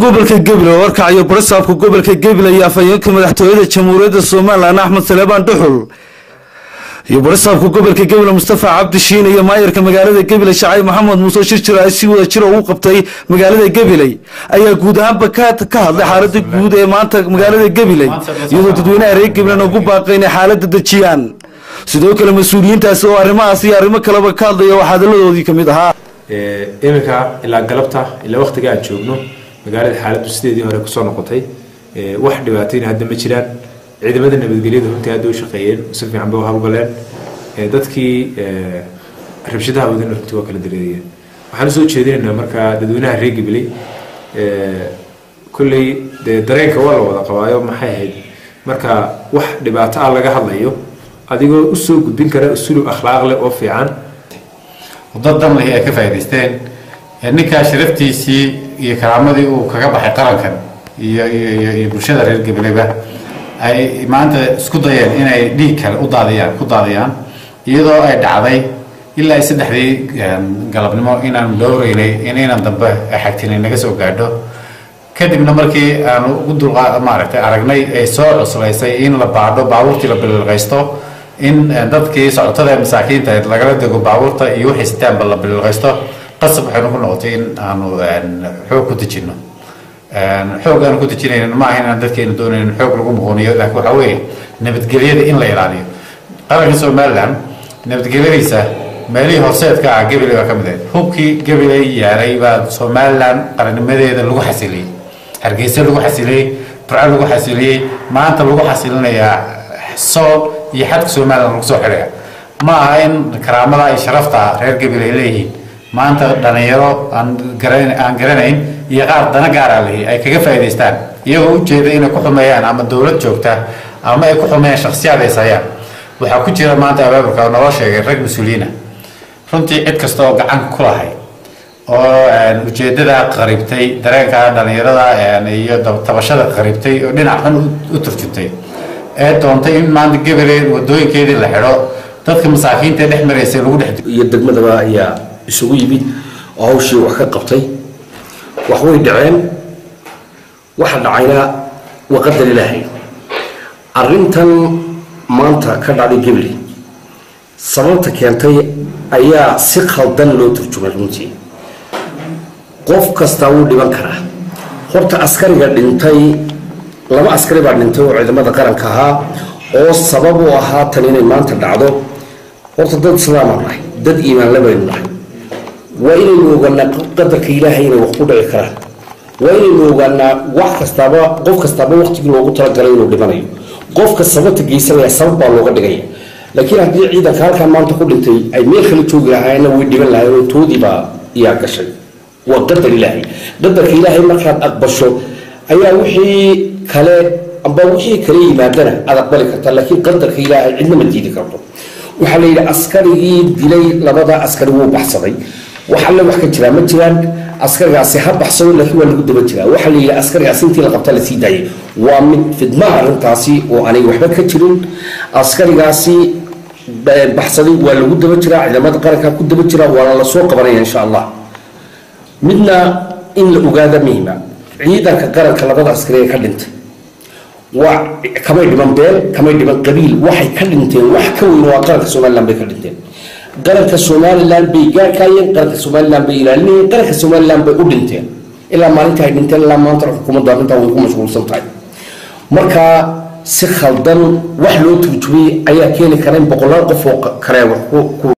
gobolka Gabil oo warkacayo barisaabka gobolka Gabil ayaa afayeenka madaxtooyada Jamhuuriyadda Soomaaliland Axmed Salebaan Duxul iyo barisaabka gobolka Gabil Mustafa Cabdi Shiin iyo maayarka magaalada Gabil Shacay Maxamed Muuse Shirjir ay si wada jir ugu qabtay magaalada Gabil ayaa guud ahaan ka hadlay xaaladda guud ee maanta magaalada Gabil iyadoo dadweynaha reer Gabil ugu baaqaynay xaaladda dajiyaan sidoo kale mas'uuliyiintaas oo arrimahaas iyo arrimo kale ka hadlaya waxa hadalladoodii kamid ahaa imika ilaa galabta ilaa waqtiga aan joogno magaalada xaaladdu sideedii hore ku soo noqotay wax dhibaatooyin hadda ma jiraan ciidamada nabadgelyada runtii aad u shaqeeyeen si fiican bay u hawlgaleen dadkii rabshadaha wadan runtii waa kala dareeriyeen waxaan soo jeedinaynaa marka dadweynaha reer Gabil kulley dareenka waa la wada qabaayo maxay ahayd marka wax dhibaato ah laga hadlayo adigoo u soo gudbin kara usluub akhlaaq leh oo fiican waddan leh ay ka faa'iideysteen ninka sharaftiisii iyo karaamadii uu kaga baxay qarankan iyo bulshada reer Gabilba ay maanta isku dayeen inay dhiig kale u daadiyaan iyadoo ay dhacday ilaa saddexdii galabnimo inaan dhowreynay inaan dambe xagtinay naga soo gaadho kadibna markii aan ugu dulqaad maaragtay aragnay ay soo cuslaysay in la baadho baabuurtii la bililqaysto in dadkii socotada masaakiinta lagala dego baabuurta iyo wixii sitaan bal la bililqaysto qasab waxay ku noqotay in aanu xoog ku dejino xoog aan ku dejinayno ma ahayn dadkeena doonayno xoog lagu muqooniyo laakiin waxa weeye nabadgelyada in la ilaaliyo qaranka Soomaaliland nabadgelyadiisa meelihii horseedka ah Gabil waa kamid ah hubkii Gabil yaalay baa Soomaaliland qarannimadeeda lagu xasiliyay Hargeysa lagu xasiliyay Burco lagu xasiliyay maanta lagu xasilinayaa soo iyo xadka Soomaaliland lagu soo xiriya ma ahayn karaamada iyo sharafta reer Gabil ay leeyihiin maanta dhalinyaro aan garanayn iyo qaar dana gaar ah ay kaga faa'iideystaan iyagoo u jeeda inay ku xumeeyaan ama dawlad joogta ama ay ku xumeeyaan shakhsiyaad ay sayaan waxa ku jira maanta abaabulka noo sheegay rag mas'uuliyiin runtii cid kasta oo gacan ku lahay oo ujeedada qaribtay dareenka dhalinyarada iyo tabashada qaribtay oo dhinac xun u turjutay ee doontay in maanta Gabil wadooyinkeedii la xiro dadka masaakiinta dhex mareysay lagu dhex iyo degmadaba ayaa isugu yimid oo hawshii wax ka qabtay wax way dhaceen waxa dhacayna waqadar Ilaahay arrintan maanta ka dhacday Gabil sababta keentay ayaa si khaldan loo turjumay runtii qof kasta uu dhiban karaa horta askariga dhintay laba askari baa dhintay oo ciidamada qaranka ahaa oo sabab u ahaa tan inay maanta dhacdo horta dad islaam ah dad iimaan la baynahay waa inaynu ogaanaa qadarka Ilaahay inuu wax ku dhici kara waa inaynu ogaanaa wax kastaba qof kastaba waqtigii loogu talagalay inuu dhibanayo qofka sababta geysanaya sabab baa looga dhigaya laakiin haddii ciidanka halkan maanta ku dhintay ay meel kale joogi lahaayeen way dhiban lahaayeen oo toodii baa iyaa gashay waa qadar Ilaahay qadarka Ilaahay markaad aqbasho ayaa wixii kale amba wixii kale yimaadana aad aqbali kartaa laakiin qadarka Ilaahay cidna ma diidi karto waxa la yiraahdaa askarigii dilay labada askari wuu baxsaday waxa la wax ka jira ma jiraan askarigaasi ha baxsado laakiin waa lagu daba jiraa waxa la yiraahdaa askarigaasi intii la qabta la sii daayay waa mid fidma arrintaasi oo aanay waxba ka jirin askarigaasi baxsaday waa lagu daba jiraa ciidamada qaranka ku daba jiraa waa la soo qabanaya insha Allah midna in la ogaado muhiima ciidanka qaranka labada askari ee ka dhintay waa kamay dhiman beel kamay dhiman qabiil waxay ka dhinteen wax ka weyn waa qaranka Soomaaliland bay ka dhinteen qaranka Soomaaliland bay gaarkaayeen qaranka Soomaaliland bay ilaalinayeen qaranka Soomaaliland bay u dhinteen ilaa maalinta ay dhinteen ilaa maanta xukuumadda arrinta way ku mashquulsan tahay marka si khaldan wax loo turjumay ayaa keeni kara in boqolaal qof oo kale wax ku